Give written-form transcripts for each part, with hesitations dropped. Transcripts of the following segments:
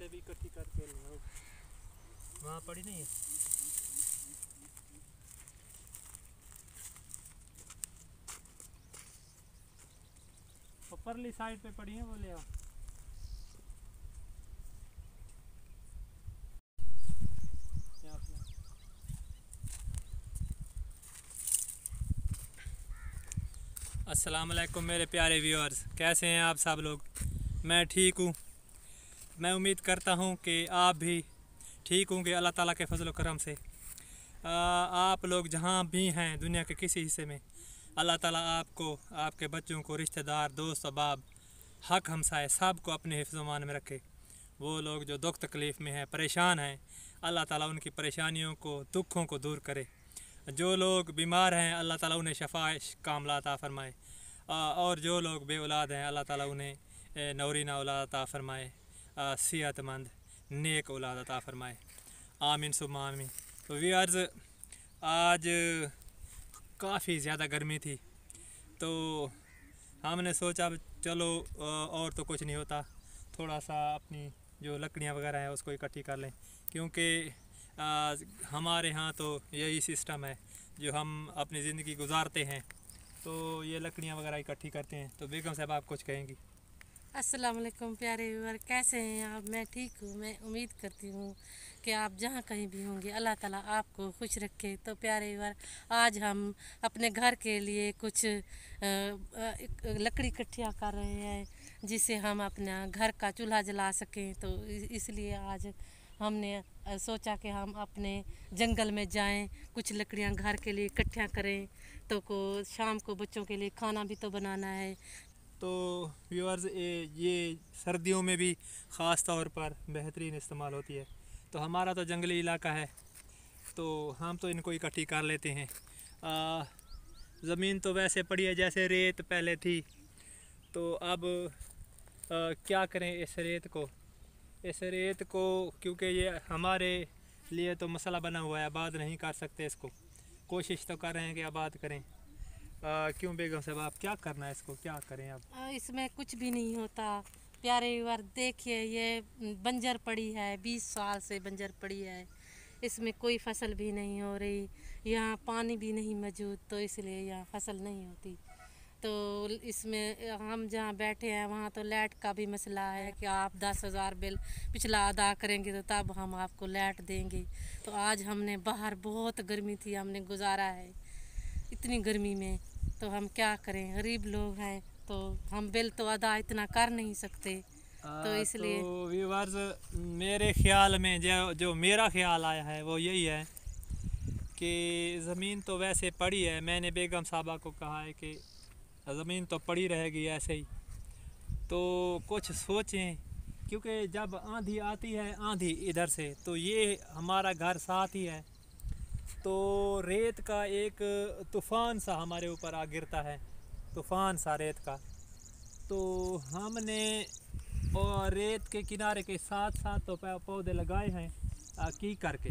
से भी इकट्ठी करके लाओ। वहाँ पड़ी नहीं है। ऊपरली साइड पे पड़ी है, वो ले आओ। अस्सलाम वालेकुम मेरे प्यारे व्यूअर्स, कैसे हैं आप सब लोग। मैं ठीक हूँ। मैं उम्मीद करता हूँ कि आप भी ठीक होंगे अल्लाह ताला के फजल करम से। आप लोग जहाँ भी हैं दुनिया के किसी हिस्से में, अल्लाह ताला आपको, आपके बच्चों को, रिश्तेदार, दोस्त अहबाब, हक हमसाए सब को अपने हिफ्ज़-ओ-मान में रखे। वो लोग जो दुख तकलीफ़ में हैं, परेशान हैं, अल्लाह ताला उनकी परेशानियों को, दुखों को दूर करे। जो लोग बीमार हैं अल्लाह ताला उन्हें शफ़ा कामला अता फ़रमाए। और जो लोग बे औलाद हैं अल्लाह ताला उन्हें नौरीना औलाद अता फ़रमाए, सेहतमंद नेक औलाद अता फ़रमाए। आमीन सुम्मा आमीन। तो व्यूअर्स, आज काफ़ी ज़्यादा गर्मी थी, तो हमने सोचा चलो और तो कुछ नहीं होता, थोड़ा सा अपनी जो लकड़ियाँ वगैरह हैं उसको इकट्ठी कर लें, क्योंकि हमारे यहाँ तो यही सिस्टम है जो हम अपनी ज़िंदगी गुजारते हैं, तो ये लकड़ियाँ वगैरह इकट्ठी करते हैं। तो बेगम साहब आप कुछ कहेंगी? अस्सलाम वालेकुम प्यारे व्यूअर, कैसे हैं आप? मैं ठीक हूँ। मैं उम्मीद करती हूँ कि आप जहाँ कहीं भी होंगे अल्लाह ताला आपको खुश रखे। तो प्यारे व्यूअर, आज हम अपने घर के लिए कुछ लकड़ी इकट्ठियाँ कर रहे हैं जिससे हम अपना घर का चूल्हा जला सकें। तो इसलिए आज हमने सोचा कि हम अपने जंगल में जाएं, कुछ लकड़ियाँ घर के लिए इकट्ठा करें, तो को शाम को बच्चों के लिए खाना भी तो बनाना है। तो व्यूअर्स, ये सर्दियों में भी ख़ास तौर पर बेहतरीन इस्तेमाल होती है। तो हमारा तो जंगली इलाका है, तो हम तो इनको इकट्ठी कर लेते हैं। ज़मीन तो वैसे पड़ी है जैसे रेत पहले थी, तो अब क्या करें इस रेत को क्योंकि ये हमारे लिए तो मसला बना हुआ है, आबाद नहीं कर सकते इसको। कोशिश तो कर रहे हैं कि आबाद करें। क्यों बेगम साहब, आप क्या करना है, इसको क्या करें अब? इसमें कुछ भी नहीं होता प्यारे व्यूअर। देखिए ये बंजर पड़ी है, 20 साल से बंजर पड़ी है, इसमें कोई फसल भी नहीं हो रही, यहाँ पानी भी नहीं मौजूद, तो इसलिए यहाँ फसल नहीं होती। तो इसमें हम जहाँ बैठे हैं वहाँ तो लाइट का भी मसला है कि आप 10,000 बिल पिछला अदा करेंगे तो तब हम आपको लाइट देंगे। तो आज हमने बाहर बहुत गर्मी थी, हमने गुजारा है इतनी गर्मी में। तो हम क्या करें, गरीब लोग हैं, तो हम बिल तो अदा इतना कर नहीं सकते, तो इसलिए तो व्यूअर्स, मेरे ख्याल में जो मेरा ख्याल आया है वो यही है कि ज़मीन तो वैसे पड़ी है। मैंने बेगम साहबा को कहा है कि ज़मीन तो पड़ी रहेगी ऐसे ही, तो कुछ सोचें, क्योंकि जब आंधी आती है, आंधी इधर से, तो ये हमारा घर साथ ही है, तो रेत का एक तूफ़ान सा हमारे ऊपर आ गिरता है, तूफ़ान सा रेत का। तो हमने और रेत के किनारे के साथ साथ तो पौधे लगाए हैं की करके।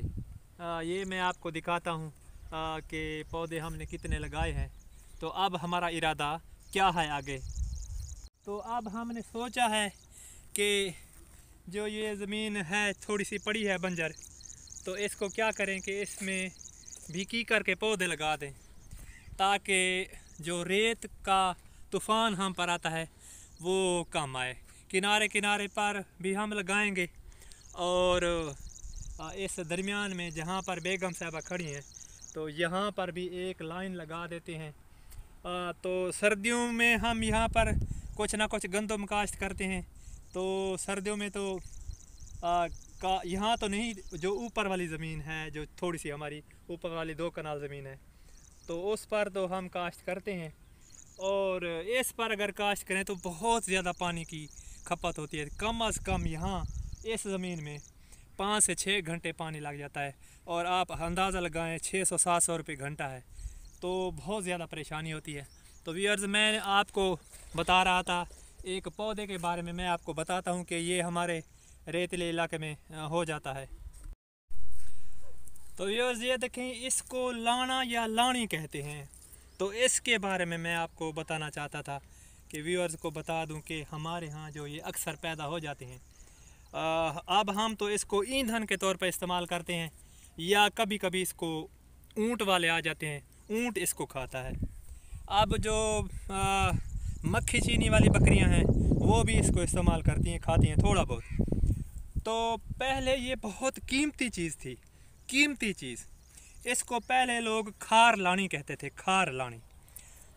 ये मैं आपको दिखाता हूँ कि पौधे हमने कितने लगाए हैं। तो अब हमारा इरादा क्या है आगे। तो अब हमने सोचा है कि जो ये ज़मीन है थोड़ी सी पड़ी है बंजर, तो इसको क्या करें कि इसमें भी की करके पौधे लगा दें, ताकि जो रेत का तूफ़ान हम पर आता है वो कम आए। किनारे किनारे पर भी हम लगाएंगे, और इस दरमियान में जहाँ पर बेगम साहबा खड़ी हैं, तो यहाँ पर भी एक लाइन लगा देते हैं। तो सर्दियों में हम यहाँ पर कुछ ना कुछ गंदम काश्त करते हैं, तो सर्दियों में तो यहाँ तो नहीं, जो ऊपर वाली ज़मीन है, जो थोड़ी सी हमारी ऊपर वाली 2 कनाल ज़मीन है, तो उस पर तो हम काश्त करते हैं। और इस पर अगर काश्त करें तो बहुत ज़्यादा पानी की खपत होती है। कम अज़ कम यहाँ इस ज़मीन में 5 से 6 घंटे पानी लग जाता है, और आप अंदाज़ा लगाएं 600-700 रुपये घंटा है, तो बहुत ज़्यादा परेशानी होती है। तो व्यूअर्स, मैं आपको बता रहा था एक पौधे के बारे में, मैं आपको बताता हूँ कि ये हमारे रेतीले इलाके में हो जाता है। तो व्यूअर्स, ये देखें, इसको लाना या लानी कहते हैं। तो इसके बारे में मैं आपको बताना चाहता था कि व्यूअर्स को बता दूं कि हमारे यहाँ जो ये अक्सर पैदा हो जाते हैं, अब हम तो इसको ईंधन के तौर पर इस्तेमाल करते हैं, या कभी कभी इसको ऊँट वाले आ जाते हैं, ऊँट इसको खाता है। अब जो मक्खी चीनी वाली बकरियां हैं वो भी इसको इस्तेमाल करती हैं, खाती हैं थोड़ा बहुत। तो पहले ये बहुत कीमती चीज़ थी, कीमती चीज़। इसको पहले लोग खार लानी कहते थे, खार लानी।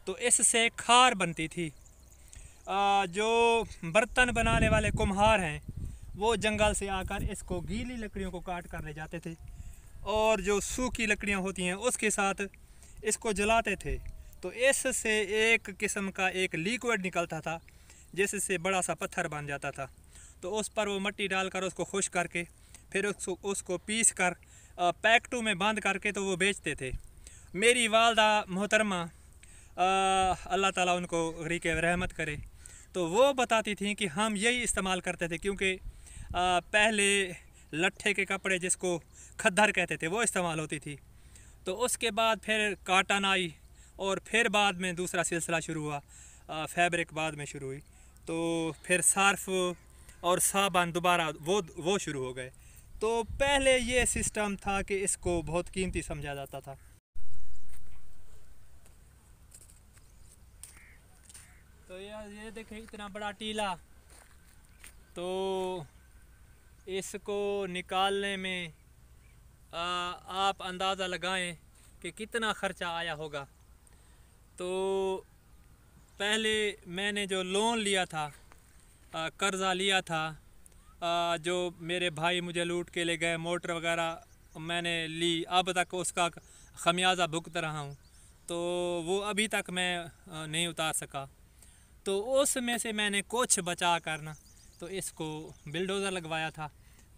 तो इससे खार बनती थी। जो बर्तन बनाने वाले कुम्हार हैं वो जंगल से आकर इसको गीली लकड़ियों को काट कर ले जाते थे, और जो सूखी लकड़ियां होती हैं उसके साथ इसको जलाते थे। तो इससे एक किस्म का एक लिक्विड निकलता था जिससे बड़ा सा पत्थर बन जाता था। तो उस पर वो मिट्टी डालकर उसको खुश करके फिर उसको पीस कर पैकेटों में बांध करके तो वो बेचते थे। मेरी वालदा मोहतरमा, अल्लाह ताला उनको गरीक रहमत करे, तो वो बताती थी कि हम यही इस्तेमाल करते थे, क्योंकि पहले लट्ठे के कपड़े जिसको खद्दर कहते थे वो इस्तेमाल होती थी। तो उसके बाद फिर काटन आई, और फिर बाद में दूसरा सिलसिला शुरू हुआ, फैब्रिक बाद में शुरू हुई। तो फिर सर्फ और साबुन दोबारा वो शुरू हो गए। तो पहले ये सिस्टम था कि इसको बहुत कीमती समझा जाता था। तो ये देखें इतना बड़ा टीला, तो इसको निकालने में आप अंदाज़ा लगाएं कि कितना ख़र्चा आया होगा। तो पहले मैंने जो लोन लिया था, कर्ज़ा लिया था, जो मेरे भाई मुझे लूट के ले गए, मोटर वगैरह मैंने ली, अब तक उसका खमियाजा भुगत रहा हूँ। तो वो अभी तक मैं नहीं उतार सका। तो उसमें से मैंने कुछ बचा करना तो इसको बिल्डोज़र लगवाया था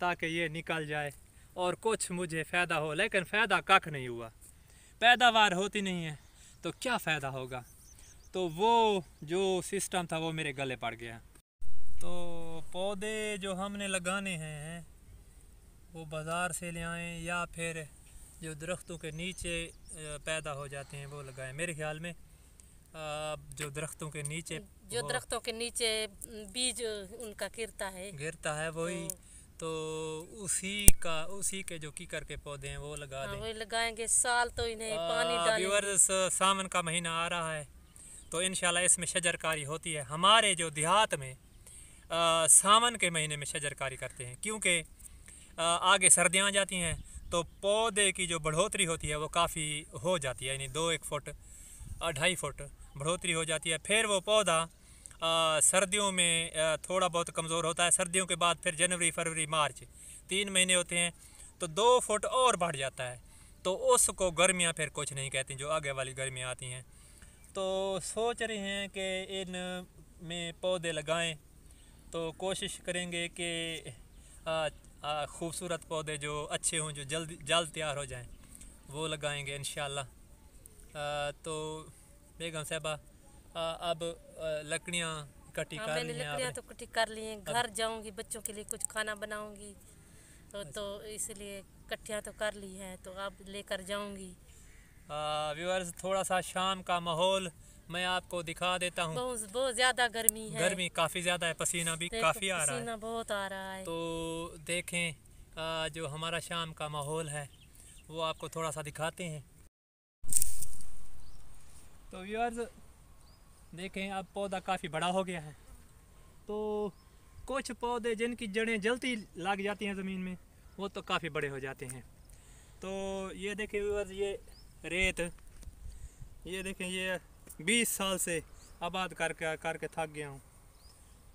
ताकि ये निकल जाए और कुछ मुझे फ़ायदा हो। लेकिन फ़ायदा कख नहीं हुआ, पैदावार होती नहीं है तो क्या फ़ायदा होगा। तो वो जो सिस्टम था वो मेरे गले पड़ गया। तो पौधे जो हमने लगाने हैं वो बाज़ार से ले आएँ या फिर जो दरख्तों के नीचे पैदा हो जाते हैं वो लगाएं। मेरे ख्याल में जो दरख्तों के नीचे दरख्तों के नीचे बीज उनका गिरता है वही, तो उसी के जो कीकर के पौधे हैं वो लगा दें। वही लगाएंगे, साल तो इन्हें पानी डालेंगे। व्यूअर्स, सावन का महीना आ रहा है तो इंशाल्लाह इसमें शजरकारी होती है। हमारे जो देहात में सावन के महीने में शजरकारी करते हैं, क्योंकि आगे सर्दियाँ आ जाती हैं तो पौधे की जो बढ़ोतरी होती है वो काफ़ी हो जाती है, यानी 2-1 फुट 2.5 फुट बढ़ोतरी हो जाती है। फिर वो पौधा सर्दियों में थोड़ा बहुत कमज़ोर होता है। सर्दियों के बाद फिर जनवरी, फरवरी, मार्च 3 महीने होते हैं तो 2 फुट और बढ़ जाता है। तो उसको गर्मियाँ फिर कुछ नहीं कहती, जो आगे वाली गर्मियाँ आती हैं। तो सोच रहे हैं कि इन में पौधे लगाएं, तो कोशिश करेंगे कि खूबसूरत पौधे जो अच्छे हों, जो जल्द तैयार हो जाएं, वो लगाएंगे इंशाल्लाह। तो बेगम साहबा अब लकड़ियाँ इकट्ठी कर ली हैं। लकड़ियाँ तो इकट्ठी कर ली हैं, घर जाऊंगी, बच्चों के लिए कुछ खाना बनाऊंगी, तो इसलिए इकट्ठियाँ तो कर ली हैं, तो अब लेकर जाऊंगी। व्यूअर्स, थोड़ा सा शाम का माहौल मैं आपको दिखा देता हूँ। बहुत ज़्यादा गर्मी है, गर्मी काफ़ी ज़्यादा है, पसीना भी काफ़ी आ रहा है, पसीना बहुत आ रहा है। तो देखें जो हमारा शाम का माहौल है वो आपको थोड़ा सा दिखाते हैं। तो व्यूअर्स देखें, अब पौधा काफ़ी बड़ा हो गया है। तो कुछ पौधे जिनकी जड़ें जल्दी लग जाती हैं ज़मीन में वो तो काफ़ी बड़े हो जाते हैं। तो ये देखें व्यूअर्स, ये रेत, ये देखें, ये 20 साल से आबाद करके थक गया हूँ।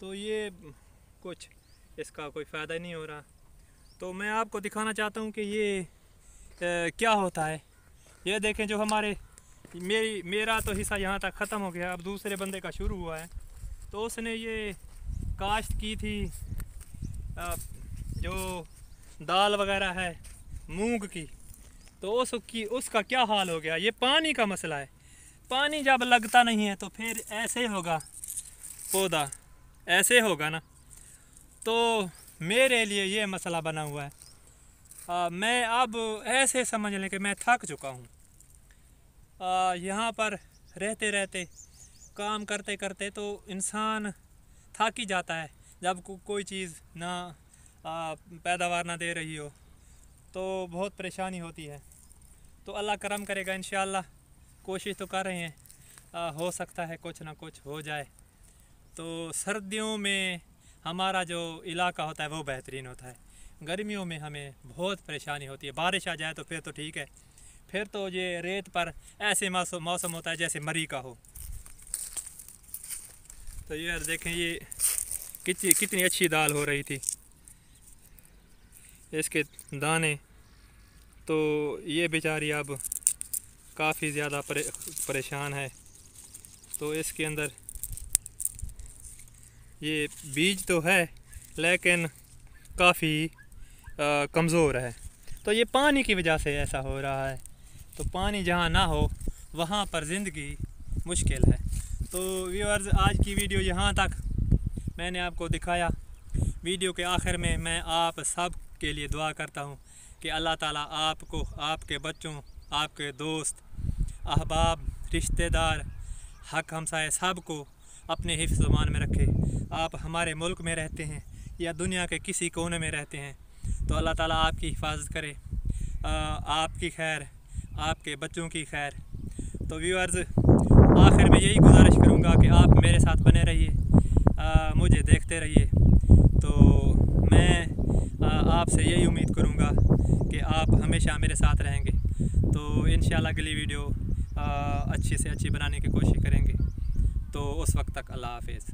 तो ये कुछ इसका कोई फ़ायदा नहीं हो रहा। तो मैं आपको दिखाना चाहता हूँ कि ये क्या होता है। ये देखें, जो मेरा तो हिस्सा यहाँ तक ख़त्म हो गया, अब दूसरे बंदे का शुरू हुआ है। तो उसने ये काश्त की थी जो दाल वगैरह है मूंग की, तो उसका क्या हाल हो गया। ये पानी का मसला है, पानी जब लगता नहीं है तो फिर ऐसे होगा, पौधा ऐसे होगा ना। तो मेरे लिए ये मसला बना हुआ है। मैं अब ऐसे समझ लें कि मैं थक चुका हूँ। यहाँ पर रहते रहते, काम करते करते तो इंसान थक ही जाता है। जब कोई चीज़ ना पैदावार ना दे रही हो तो बहुत परेशानी होती है। तो अल्लाह करम करेगा इंशाअल्लाह, कोशिश तो कर रहे हैं, हो सकता है कुछ ना कुछ हो जाए। तो सर्दियों में हमारा जो इलाका होता है वो बेहतरीन होता है, गर्मियों में हमें बहुत परेशानी होती है। बारिश आ जाए तो फिर तो ठीक है, फिर तो ये रेत पर ऐसे मौसम होता है जैसे मरी का हो। तो यार देखें ये कितनी अच्छी दाल हो रही थी, इसके दाने तो ये बेचारी अब काफ़ी ज़्यादा परेशान है। तो इसके अंदर ये बीज तो है लेकिन काफ़ी कमज़ोर है। तो ये पानी की वजह से ऐसा हो रहा है। तो पानी जहाँ ना हो वहाँ पर ज़िंदगी मुश्किल है। तो व्यूअर्स, आज की वीडियो यहाँ तक मैंने आपको दिखाया। वीडियो के आखिर में मैं आप सब के लिए दुआ करता हूँ कि अल्लाह ताला आपको, आपके बच्चों, आपके दोस्त, अहबाब, रिश्तेदार, हक हमसाए सब को अपने हिफ्ज़ मान में रखे। आप हमारे मुल्क में रहते हैं या दुनिया के किसी कोने में रहते हैं तो अल्लाह ताला आपकी हिफाजत करे, आपकी खैर, आपके बच्चों की खैर। तो व्यूअर्स, आखिर में यही गुजारिश करूँगा कि आप मेरे साथ बने रहिए, मुझे देखते रहिए। तो मैं आपसे यही उम्मीद करूँगा कि आप हमेशा मेरे साथ रहेंगे। तो इंशाल्लाह अगली वीडियो अच्छी से अच्छी बनाने की कोशिश करेंगे। तो उस वक्त तक अल्लाह हाफ़िज़।